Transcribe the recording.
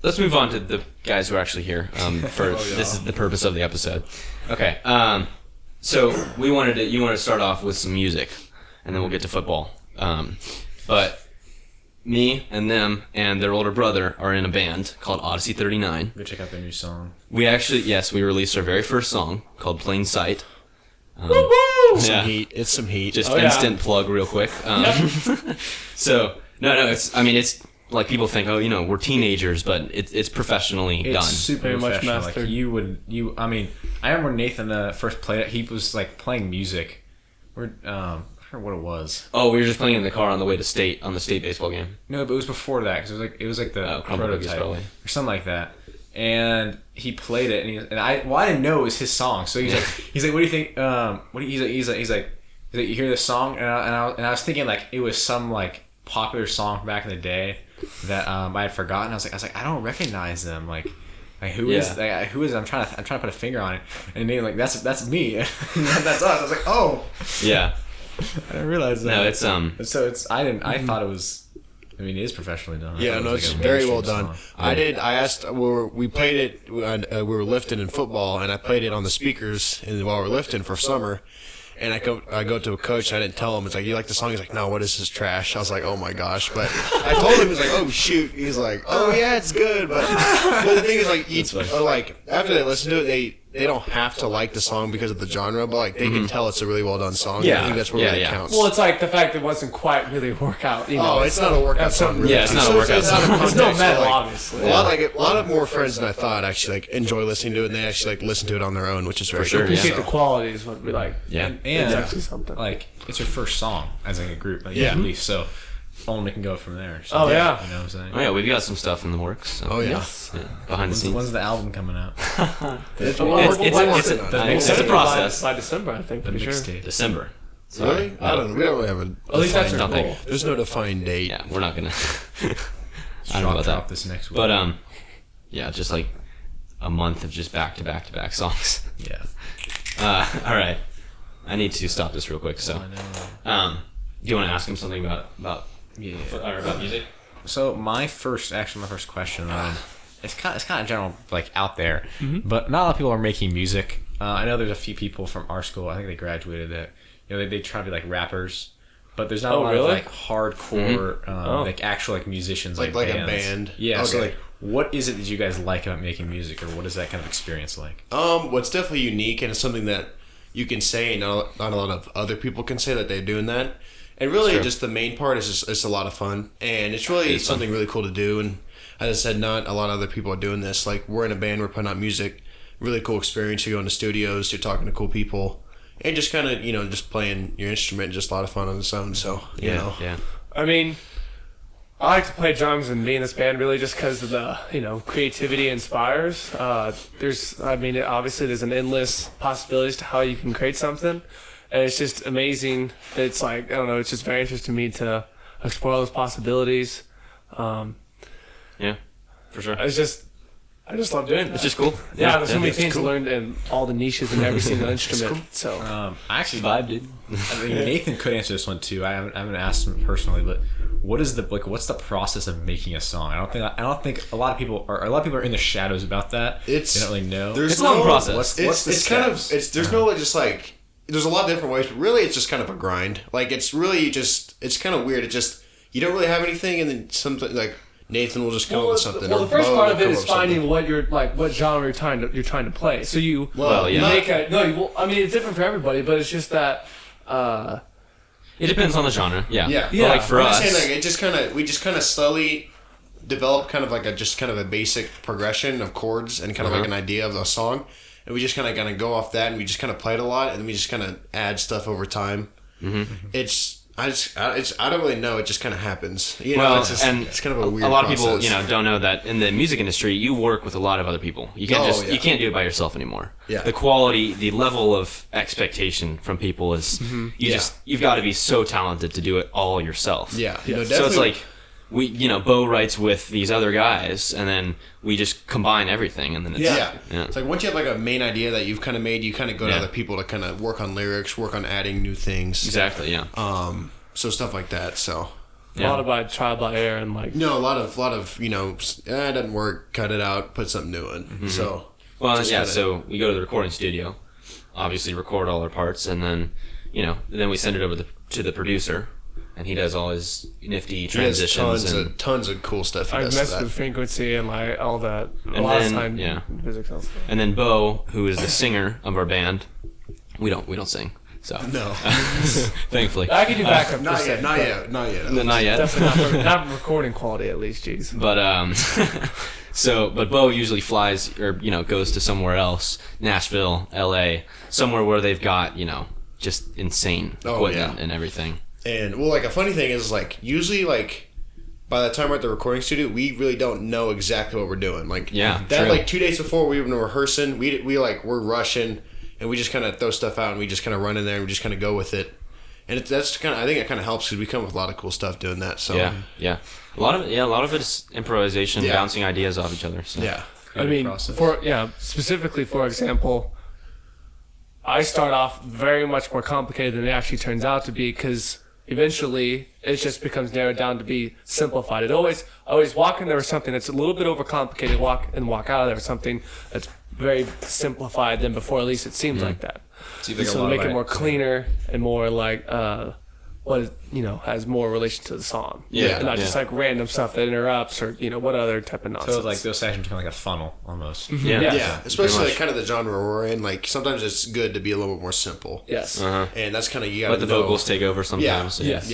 let's move on to the guys who are actually here. This is the purpose of the episode. Okay. So you wanted to start off with some music, and then we'll get to football. But me and them and their older brother are in a band called Odyssey 39. Go check out their new song. We released our very first song called Plain Sight. Woo-woo! Some heat. It's some heat. Just instant plug real quick. So, it's like people think, we're teenagers, but it's professionally done. It's super much professional. mastered. I remember Nathan first played it. He was like playing music. I forgot what it was. Oh, we were just playing in the car on the way to state baseball game. No, but it was before that because it was like the prototype or something like that. And he played it, and I didn't know it was his song. So he's like, what do you think? He's like, you hear this song? And I was thinking like it was some like popular song back in the day that I had forgotten. I was like, I don't recognize them. Like who is I'm trying to put a finger on it, and then like that's me. That's us. I was like, oh yeah. I didn't realize that. No, it's I thought it was. I mean, it is professionally done. Yeah, no, it's very well done. I asked. We played it. We were lifting in football, and I played it on the speakers while we were lifting for summer. And I go to a coach. And I didn't tell him. It's like, you like the song? He's like, no. What is this trash? I was like, oh my gosh. But I told him. He's like, oh shoot. He's like, oh yeah, it's good. But the thing is, like, after they listen to it, they don't have to like the song because of the genre, but like they can tell it's a really well done song. Yeah, I think that's what really counts. Well, it's like the fact that it wasn't quite really a workout. It's not a workout song. Really. Yeah, it's not a workout song. It's no metal, obviously. A lot of more friends than I thought actually like enjoy listening to it, and they actually like listen to it on their own, which is very cool. Appreciate the quality is what we like. Yeah, and it's actually something. Like it's your first song as like a group, at least. So only can go from there. So, you know what I'm saying? Oh yeah, we've got some stuff in the works. So. Oh yeah. Behind the scenes. When's the album coming out? It's a process. By December, I think. The Pretty sure. mixtape. December. Really? I don't know. We don't really have a. At least that's nothing. goal. There's no defined date. Yeah, we're not gonna. I don't know about that. This next week. But just like a month of just back to back songs. Yeah. All right. I need to stop this real quick. So, do you want to ask him something about music? So my first question, it's kind of general, like out there, but not a lot of people are making music. I know there's a few people from our school. I think they graduated that. They try to be like rappers, but there's not a lot of like hardcore, like actual like musicians, like a bands. band. Yeah. Okay. So like, what is it that you guys like about making music, or what is that kind of experience like? What's definitely unique, and it's something that you can say, and not a lot of other people can say that they're doing that. And really, just the main part is just it's a lot of fun, and it's really something really cool to do. And as I said, not a lot of other people are doing this. Like, we're in a band, we're putting out music, really cool experience. You go into studios, you're talking to cool people, and just kind of just playing your instrument, just a lot of fun on its own. So Yeah. I mean, I like to play drums and be in this band really just because of the creativity inspires. Obviously there's an endless possibilities to how you can create something. And it's just amazing. It's like, I don't know, it's just very interesting to me to explore those possibilities. Yeah, for sure. I just love doing it. It's just cool. Yeah, there's so many things to learn in all the niches in every single instrument. Cool. So I actually vibe, dude. I mean, Nathan could answer this one too. I haven't asked him personally, but what's the process of making a song? I don't think a lot of people are in the shadows about that. They don't really know. It's a long process. What's the steps? There's no just like. There's a lot of different ways, but really it's just kind of a grind. Like, it's really just, it's kind of weird. It just, you don't really have anything, and then something, like, Nathan will just come up with something. Well, the first part of it is finding what genre you're trying to play. So you make it's different for everybody, but it's just that, it depends on the genre. Yeah. Yeah. But like for us, saying, like, we just kind of slowly develop kind of like a basic progression of chords and kind of like an idea of a song. And we just kind of go off that, and we just kind of play it a lot, and then we just kind of add stuff over time. Mm-hmm. I don't really know. It just kind of happens. It's kind of a weird. A lot process. of people, don't know that in the music industry, you work with a lot of other people. You can't you can't do it by yourself anymore. Yeah. The quality, the level of expectation from people is you've got to be so talented to do it all yourself. Yeah. So it's like Bo writes with these other guys, and then we just combine everything, and then it's It's like once you have like a main idea that you've kind of made, you kind of go to other people to kind of work on lyrics, work on adding new things. Exactly. Yeah. So stuff like that. So A lot of trial by error and like. No, a lot of it doesn't work. Cut it out. Put something new in. Mm-hmm. So. Well, yeah. So we go to the recording studio, obviously record all our parts, and then then we send it over to the producer, and he does all his nifty transitions. He has tons of cool stuff. I messed with frequency and like all that. A lot of time. Physics and stuff. And then Bo, who is the singer of our band, we don't sing. So no, I thankfully can do backup. Not yet. Definitely not recording quality at least. Jeez. But but Bo usually flies or goes to somewhere else, Nashville, L.A., somewhere where they've got just insane equipment and everything. And like a funny thing is usually by the time we're at the recording studio, we really don't know exactly what we're doing. That 2 days before we were rehearsing, we're rushing. And we just kind of throw stuff out, and we just kind of run in there, and we just kind of go with it. And I think it kind of helps because we come with a lot of cool stuff doing that. So yeah, a lot of it is improvisation, bouncing ideas off each other. So. Yeah, I mean, specifically for example, I start off very much more complicated than it actually turns out to be because eventually it just becomes narrowed down to be simplified. I always walk in there with something that's a little bit overcomplicated, walk out of there with something that's very simplified than before. At least it seems like that. So make it more cleaner and more like has more relation to the song. And not just like random stuff that interrupts or what other type of nonsense. So those sections become like a funnel almost. Yeah. Especially kind of the genre we're in. Sometimes it's good to be a little bit more simple. Yes. And that's kind of you got to let the vocals take over sometimes. Yes.